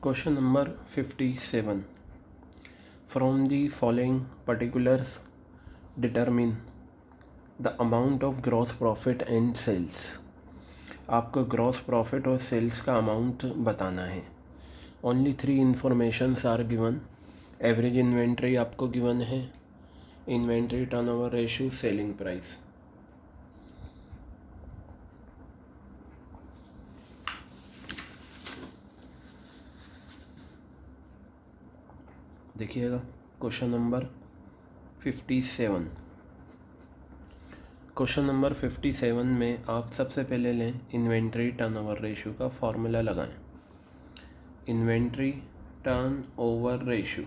Question number 57. From the following particulars determine the amount of gross profit and sales. आपको gross profit और sales का amount बताना है. Only 3 informations are given. Average inventory आपको given है, inventory turnover ratio, selling price. देखिएगा question number 57. Question number 57 में आप सबसे पहले लें इन्वेंट्री टर्नओवर रेशियो का फॉर्मूला लगाएं. Inventory turnover ratio,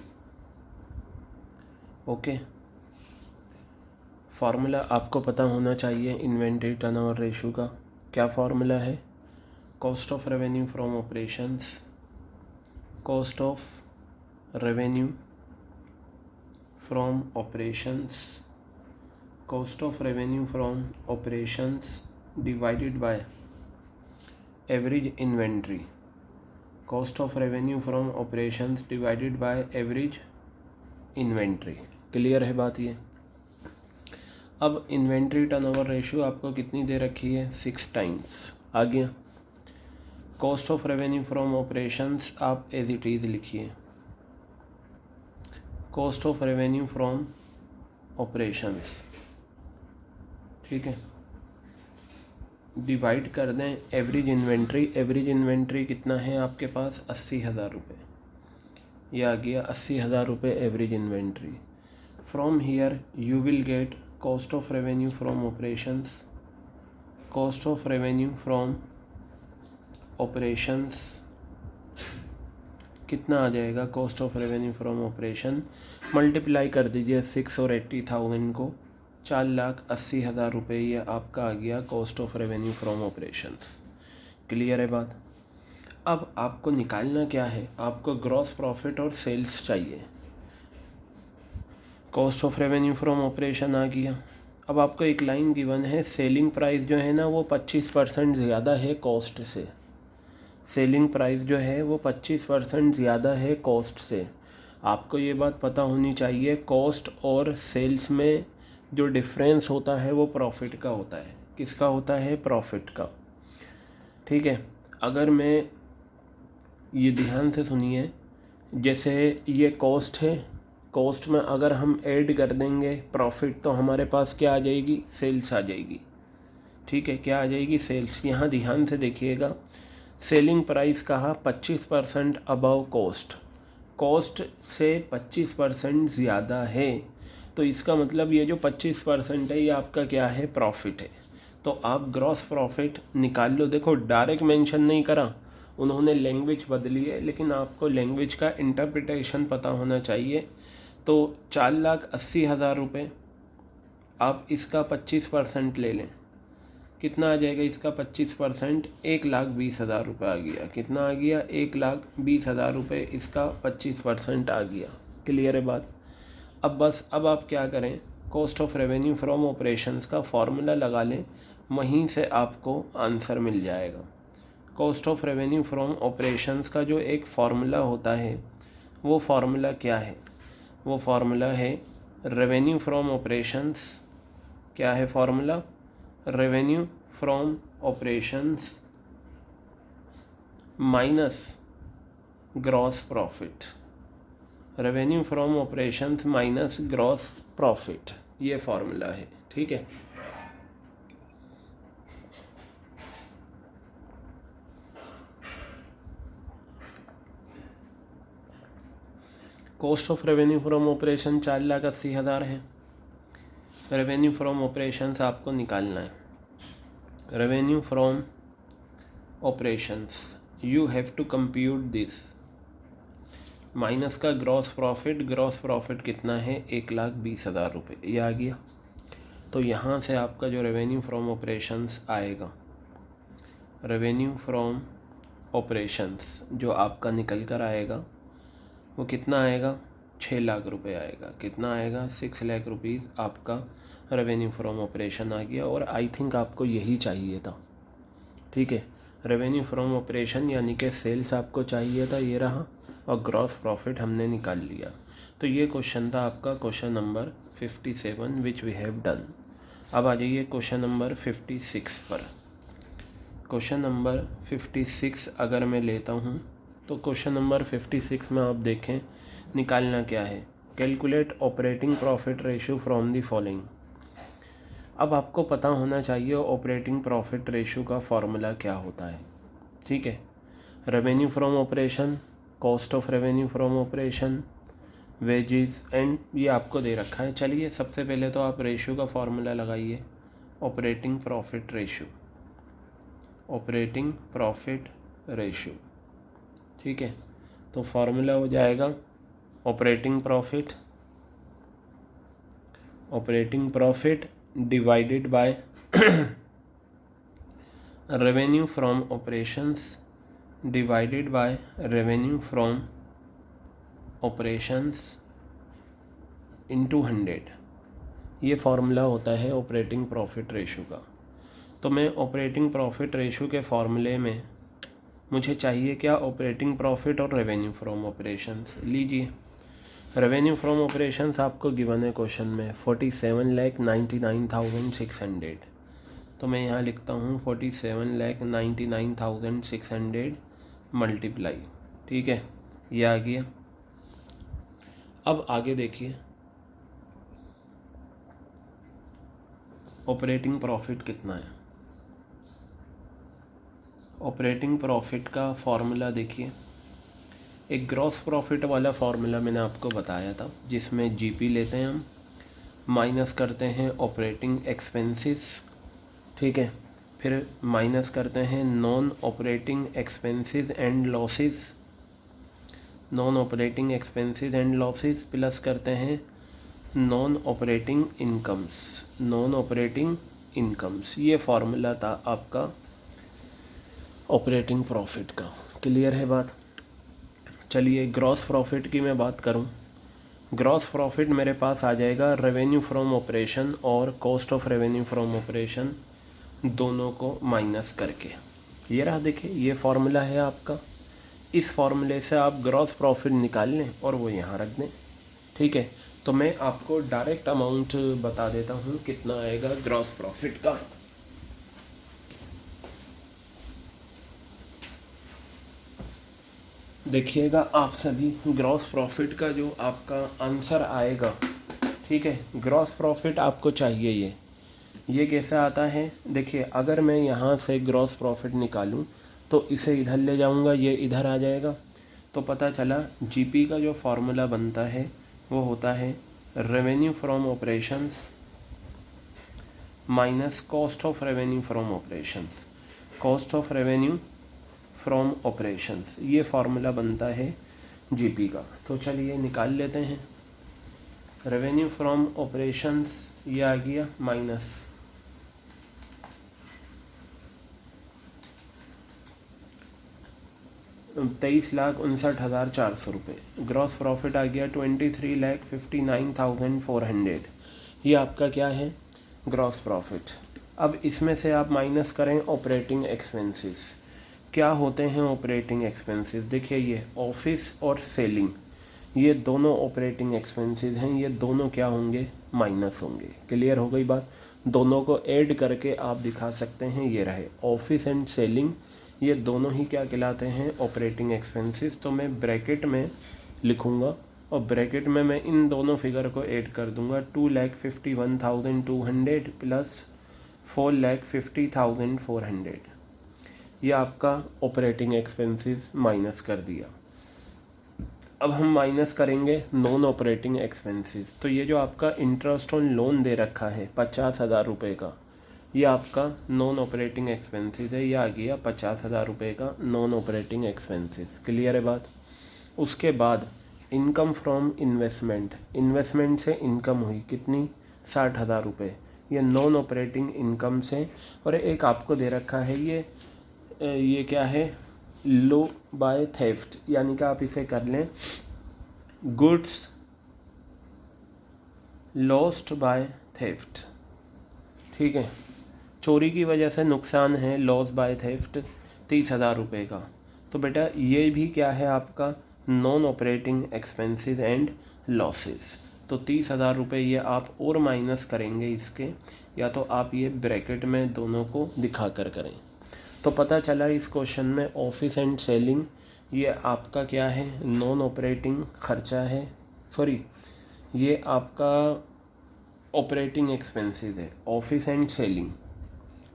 okay. Formula आपको पता होना चाहिए इन्वेंट्री टर्नओवर रेशियो का. क्या फार्मूला है? Cost of revenue from operations, cost of revenue from operations, cost of revenue from operations divided by average inventory, cost of revenue from operations divided by average inventory. Clear है बात ये? अब inventory turnover ratio आपको कितनी दे रखी है? 6 times. आ गया. Cost of revenue from operations आप एज इट इज़ लिखिए. Cost of revenue from operations, ठीक है. डिवाइड कर दें एवरेज इन्वेंट्री. एवरेज इन्वेंट्री कितना है आपके पास? 80,000 रुपये. ये आ गया 80,000 रुपये average inventory. From here you will get cost of revenue from operations. Cost of revenue from operations कितना आ जाएगा? Cost of revenue from operation multiply कर दीजिए 6 और 80,000 को. 4,80,000 रुपये ये आपका आ गया cost of revenue from operations. Clear है बात? अब आपको निकालना क्या है? आपको ग्रॉस प्रॉफिट और सेल्स चाहिए. Cost of revenue from operation आ गया. अब आपको एक लाइन गिवन है, सेलिंग प्राइस जो है ना वो 25% ज़्यादा है कॉस्ट से. सेलिंग प्राइस जो है वो 25% ज़्यादा है कॉस्ट से. आपको ये बात पता होनी चाहिए, कॉस्ट और सेल्स में जो डिफरेंस होता है वो प्रॉफिट का होता है. किसका होता है? प्रॉफिट का. ठीक है. अगर मैं ये ध्यान से सुनिए, जैसे ये कॉस्ट है, कॉस्ट में अगर हम ऐड कर देंगे प्रॉफिट तो हमारे पास क्या आ जाएगी? सेल्स आ जाएगी. ठीक है, क्या आ जाएगी? सेल्स. यहाँ ध्यान से देखिएगा, सेलिंग प्राइस कहा 25% अबव कॉस्ट. कॉस्ट से 25% ज़्यादा है, तो इसका मतलब ये जो 25% है ये आपका क्या है? प्रॉफिट है. तो आप ग्रॉस प्रॉफिट निकाल लो. देखो डायरेक्ट मेंशन नहीं करा, उन्होंने लैंग्वेज बदली है, लेकिन आपको लैंग्वेज का इंटरप्रिटेशन पता होना चाहिए. तो 4,80,000 रुपये, आप इसका 25% ले लें. कितना आ जाएगा इसका 25%? 1,20,000 रुपये आ गया. कितना आ गया? 1,20,000 रुपये इसका 25% आ गया. क्लियर है बात? अब बस अब आप क्या करें, cost of revenue from operations का फॉर्मूला लगा लें, वहीं से आपको आंसर मिल जाएगा. Cost of revenue from operations का जो एक फार्मूला होता है वो फार्मूला क्या है? वो फार्मूला है रेवेन्यू फ्रॉम ऑपरेशंस. क्या है formula? Revenue from operations minus gross profit. Revenue from operations minus gross profit, ये फार्मूला है. ठीक है. Cost of revenue from operation 4,80,000 है. रेवेन्यू फ्रॉम ऑपरेशंस आपको निकालना है. Revenue from operations you have to compute this minus का gross profit. Gross profit कितना है? 1,20,000 रुपये. ये आ गया. तो यहाँ से आपका जो रेवेन्यू फ्रॉम ऑपरेशंस आएगा, रेवेन्यू फ्रॉम ऑपरेशंस जो आपका निकल कर आएगा वो कितना आएगा? 6 लाख रुपये आएगा. कितना आएगा? 6 लाख रुपीज़ आपका रेवेन्यू फ्रॉम ऑपरेशन आ गया. और आई थिंक आपको यही चाहिए था. ठीक है. रेवेन्यू फ्रॉम ऑपरेशन यानी कि सेल्स आपको चाहिए था, ये रहा, और ग्रॉस प्रॉफिट हमने निकाल लिया। तो ये क्वेश्चन था आपका question number 57 which we have done. अब आ जाइए क्वेश्चन नंबर 56 पर। क्वेश्चन नंबर 56 अगर मैं लेता हूँ तो क्वेश्चन नंबर 56 में आप देखें निकालना क्या है, calculate operating profit ratio from the following. अब आपको पता होना चाहिए ऑपरेटिंग प्रॉफिट रेशियो का फॉर्मूला क्या होता है। ठीक है, revenue from operation, cost of revenue from operation, wages and ये आपको दे रखा है। चलिए सबसे पहले तो आप रेशियो का फॉर्मूला लगाइए, operating profit ratio, operating profit ratio. ठीक है, तो फॉर्मूला हो जाएगा operating profit divided by revenue from operations divided by revenue from operations into 100। ये फार्मूला होता है ऑपरेटिंग प्रॉफिट रेशियो का। तो मैं ऑपरेटिंग प्रॉफिट रेशियो के फार्मूले में मुझे चाहिए क्या, ऑपरेटिंग प्रॉफिट और रेवेन्यू फ्रॉम ऑपरेशंस। लीजिए रेवेन्यू फ्रॉम ऑपरेशंस आपको गिवन है क्वेश्चन में 47,99,600। तो मैं यहाँ लिखता हूँ 47,99,600 मल्टीप्लाई। ठीक है, ये आ गया। अब आगे देखिए ऑपरेटिंग प्रॉफिट कितना है। ऑपरेटिंग प्रॉफिट का फॉर्मूला देखिए, एक ग्रॉस प्रॉफिट वाला फार्मूला मैंने आपको बताया था, जिसमें जीपी लेते हैं हम, माइनस करते हैं ऑपरेटिंग एक्सपेंसेस। ठीक है, फिर माइनस करते हैं non operating expenses and losses, non operating expenses and losses, plus करते हैं नॉन ऑपरेटिंग इनकम्स। ये फार्मूला था आपका ऑपरेटिंग प्रॉफिट का। क्लियर है बात। चलिए ग्रॉस प्रॉफिट की मैं बात करूं, ग्रॉस प्रॉफिट मेरे पास आ जाएगा रेवेन्यू फ्रॉम ऑपरेशन और cost of revenue from operation दोनों को माइनस करके। ये रहा, देखिए ये फार्मूला है आपका। इस फार्मूले से आप ग्रॉस प्रॉफिट निकाल लें और वो यहाँ रख दें। ठीक है, तो मैं आपको डायरेक्ट अमाउंट बता देता हूँ कितना आएगा ग्रॉस प्रॉफिट का। देखिएगा आप सभी, ग्रॉस प्रॉफिट का जो आपका आंसर आएगा, ठीक है, ग्रॉस प्रॉफिट आपको चाहिए ये कैसे आता है। देखिए अगर मैं यहाँ से ग्रॉस प्रॉफिट निकालूँ तो इसे इधर ले जाऊँगा, ये इधर आ जाएगा। तो पता चला जीपी का जो फार्मूला बनता है वो होता है revenue from operations minus cost of revenue from operations, cost of revenue from operations. ये फार्मूला बनता है जीपी का। तो चलिए निकाल लेते हैं। रेवेन्यू फ्रॉम ऑपरेशंस ये आ गया माइनस 23,59,400 रुपये। ग्रॉस प्रॉफिट आ गया 23,59,400। ये आपका क्या है, ग्रॉस प्रॉफिट। अब इसमें से आप माइनस करें ऑपरेटिंग एक्सपेंसेस। क्या होते हैं ऑपरेटिंग एक्सपेंसेस, देखिए ये ऑफिस और सेलिंग, ये दोनों ऑपरेटिंग एक्सपेंसेस हैं, ये दोनों क्या होंगे, माइनस होंगे। क्लियर हो गई बात। दोनों को ऐड करके आप दिखा सकते हैं, ये रहे ऑफिस एंड सेलिंग, ये दोनों ही क्या कहलाते हैं, ऑपरेटिंग एक्सपेंसेस। तो मैं ब्रैकेट में लिखूँगा और ब्रैकेट में मैं इन दोनों फिगर को ऐड कर दूँगा, 2,51,200 प्लस 4,50,400। ये आपका ऑपरेटिंग एक्सपेंसेस माइनस कर दिया। अब हम माइनस करेंगे नॉन ऑपरेटिंग एक्सपेंसेस। तो ये जो आपका इंटरेस्ट ऑन लोन दे रखा है 50,000 रुपये का, ये आपका नॉन ऑपरेटिंग एक्सपेंसेस है। ये आ गया 50,000 रुपये का नॉन ऑपरेटिंग एक्सपेंसेस। क्लियर है बात। उसके बाद इनकम फ्रॉम इन्वेस्टमेंट, इन्वेस्टमेंट से इनकम हुई कितनी, 60,000 रुपये, ये नॉन ऑपरेटिंग इनकम से। और एक आपको दे रखा है ये क्या है, लो बाय थेफ्ट, यानी कि आप इसे कर लें गुड्स लॉस्ट बाय थेफ्ट। ठीक है, चोरी की वजह से नुकसान है, लॉस बाय थेफ्ट। 30,000 रुपये का। तो बेटा ये भी क्या है आपका non operating expenses and losses. तो 30,000 रुपये ये आप और माइनस करेंगे इसके, या तो आप ये ब्रैकेट में दोनों को दिखा कर करें। तो पता चला इस क्वेश्चन में ऑफिस एंड सेलिंग ये आपका क्या है, नॉन ऑपरेटिंग खर्चा है, सॉरी ये आपका ऑपरेटिंग एक्सपेंसेस है, ऑफिस एंड सेलिंग।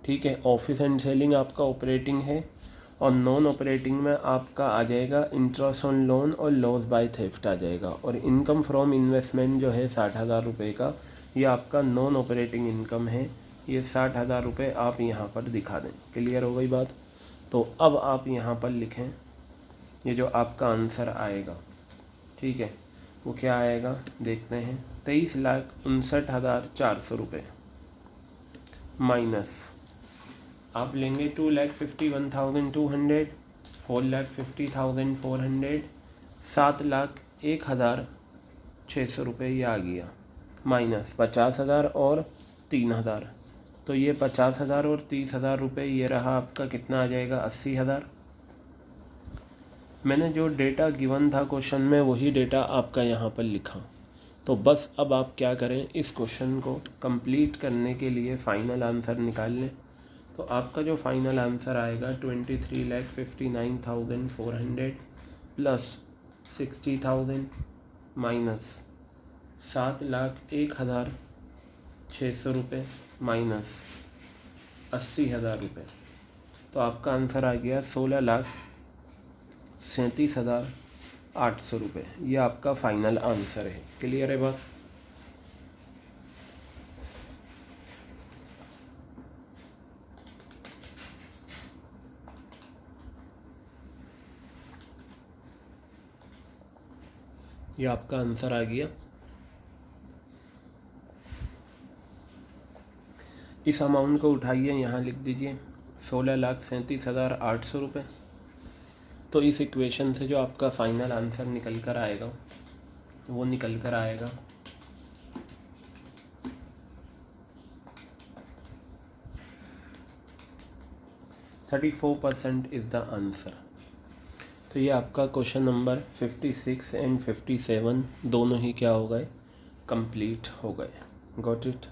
ठीक है, ऑफिस एंड सेलिंग आपका ऑपरेटिंग है, और नॉन ऑपरेटिंग में आपका आ जाएगा इंटरेस्ट ऑन लोन और लॉस बाय थेफ्ट आ जाएगा। और इनकम फ्रॉम इन्वेस्टमेंट जो है 60,000 रुपये का, ये आपका नॉन ऑपरेटिंग इनकम है। ये 60,000 रुपये आप यहाँ पर दिखा दें। क्लियर हो गई बात। तो अब आप यहाँ पर लिखें ये जो आपका आंसर आएगा, ठीक है, वो क्या आएगा देखते हैं। 23,59,400 रुपये माइनस आप लेंगे 2,51,200, 4,50,400, 7,01,600 रुपये ये आ गया, माइनस 50,000 और 3,000। तो ये 50,000 और 30,000 रुपये ये रहा आपका, कितना आ जाएगा 80,000। मैंने जो डेटा गिवन था क्वेश्चन में वही डेटा आपका यहाँ पर लिखा। तो बस अब आप क्या करें, इस क्वेश्चन को कंप्लीट करने के लिए फ़ाइनल आंसर निकाल लें। तो आपका जो फाइनल आंसर आएगा 23,59,400 प्लस 60,000 माइनस 7,01,600 रुपये माइनस 80,000 रुपये। तो आपका आंसर आ गया 16,37,800 रुपये। ये आपका फाइनल आंसर है। क्लियर है बात। ये आपका आंसर आ गया। इस अमाउंट को उठाइए, यहाँ लिख दीजिए 16,37,800 रुपये। तो इस इक्वेशन से जो आपका फाइनल आंसर निकल कर आएगा वो निकल कर आएगा 34% इज़ द आंसर। तो ये आपका क्वेश्चन नंबर 56 एंड 57 दोनों ही क्या हो गए, कंप्लीट हो गए। Got it.